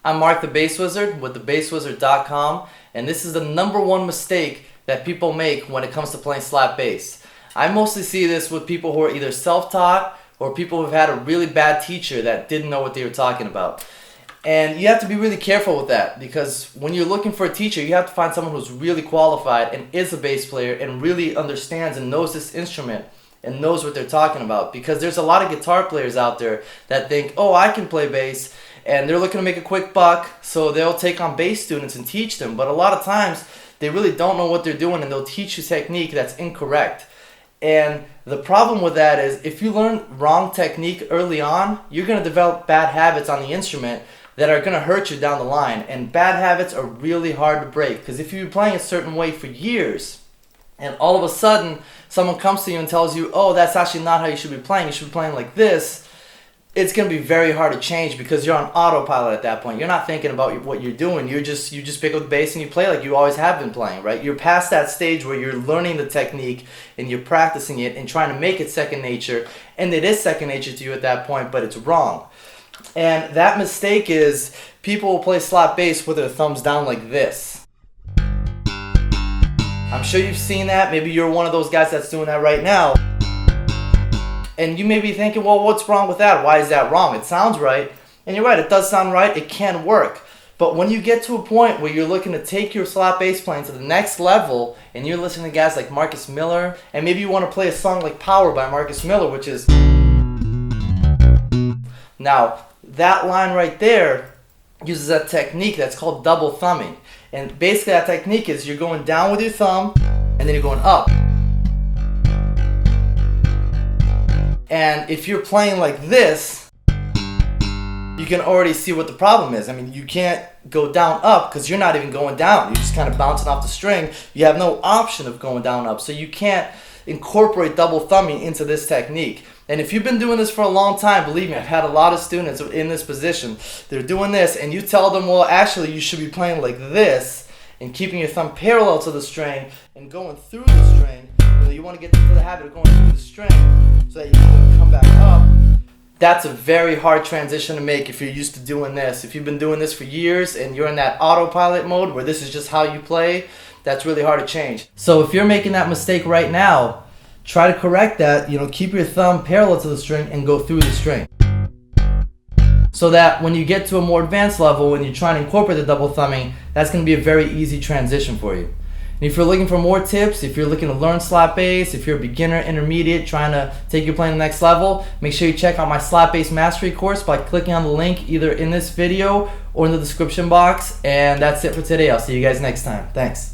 I'm Marc the Bass Wizard with thebasswizard.com, and this is the #1 mistake that people make when it comes to playing slap bass. I mostly see this with people who are either self-taught or people who've had a really bad teacher that didn't know what they were talking about. And you have to be really careful with that, because when you're looking for a teacher, you have to find someone who's really qualified and is a bass player and really understands and knows this instrument and knows what they're talking about. Because there's a lot of guitar players out there that think, oh, I can play bass, and they're looking to make a quick buck, so they'll take on bass students and teach them. But a lot of times, they really don't know what they're doing, and they'll teach you technique that's incorrect. And the problem with that is, if you learn wrong technique early on, you're going to develop bad habits on the instrument that are going to hurt you down the line. And bad habits are really hard to break, because if you've been playing a certain way for years, and all of a sudden someone comes to you and tells you, oh, that's actually not how you should be playing, you should be playing like this, it's going to be very hard to change, because you're on autopilot at that point. You're not thinking about what you're doing. You just pick up the bass and you play like you always have been playing, right? You're past that stage where you're learning the technique and you're practicing it and trying to make it second nature, and it is second nature to you at that point, but it's wrong. And that mistake is, people will play slap bass with their thumbs down like this. I'm sure you've seen that. Maybe you're one of those guys that's doing that right now. And you may be thinking, well, what's wrong with that? Why is that wrong? It sounds right. And you're right, it does sound right. It can work. But when you get to a point where you're looking to take your slap bass playing to the next level, and you're listening to guys like Marcus Miller, and maybe you want to play a song like Power by Marcus Miller, which is... Now, that line right there uses a technique that's called double thumbing. And basically that technique is, you're going down with your thumb, and then you're going up. And if you're playing like this, you can already see what the problem is. I mean, you can't go down up because you're not even going down. You're just kind of bouncing off the string. You have no option of going down up. So you can't incorporate double thumbing into this technique. And if you've been doing this for a long time, believe me, I've had a lot of students in this position. They're doing this, and you tell them, well, actually, you should be playing like this and keeping your thumb parallel to the string and going through the string. You want to get into the habit of going through the string so that you can come back up. That's a very hard transition to make if you're used to doing this. If you've been doing this for years and you're in that autopilot mode where this is just how you play, that's really hard to change. So if you're making that mistake right now, try to correct that. Keep your thumb parallel to the string and go through the string. So that when you get to a more advanced level, when you're trying to incorporate the double thumbing, that's going to be a very easy transition for you. And if you're looking for more tips, if you're looking to learn slap bass, if you're a beginner, intermediate, trying to take your playing to the next level, make sure you check out my slap bass mastery course by clicking on the link either in this video or in the description box. And that's it for today. I'll see you guys next time. Thanks.